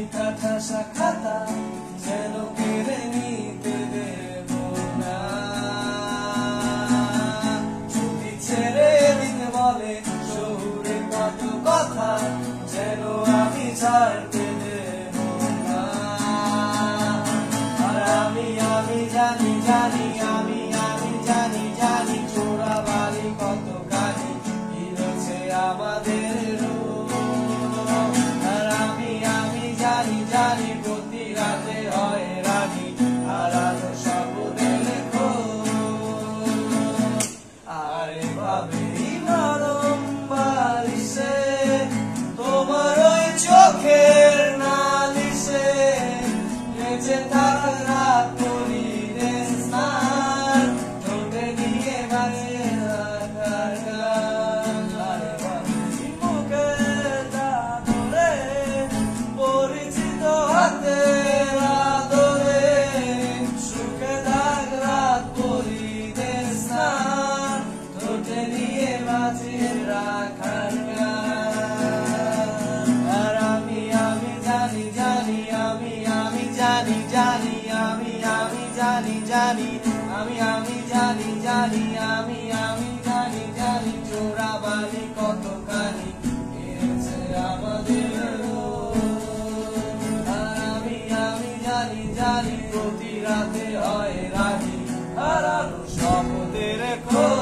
লেখা ঠাসা খাতা যেন কেড়ে নিতে দেব না। ছুটি ছেড়ে দিতে বলে শহুরে কত কথা যেন আমি ছাড়তে দেব না। আর আমি জানি জানি আমি জানি জানি চোরা বাড়ি কত কানি কি রয়েছে আমাদের রূপ। আর আমি জানি জানি প্রতি রাতে হয় রানী হারানো স্বপ্নের খোঁজ। আর এভাবেই নরম বালিশে তোমার ওই চোখের নালিশে বেঁচে থাকা রাত করিলে স্নান ঠোঁটে নিয়ে বাজে রাখার গান। আর এভাবেই বুকের দাদরে পরিচিত হাতের আদরে সুখে থাক রাত করিলে স্নান ঠোঁটে নিয়ে বাজে রাখার গান। আর আমি জানি জানি আমি জানি জানি আমি জানি জানি আমি জানি জানি আমি জানি জানি চোরা বালি কত কানি এসে আমাদের রোজ। আর আমি জানি জানি প্রতি রাতে হয় রানী হারানো স্বপ্নের খোঁজ।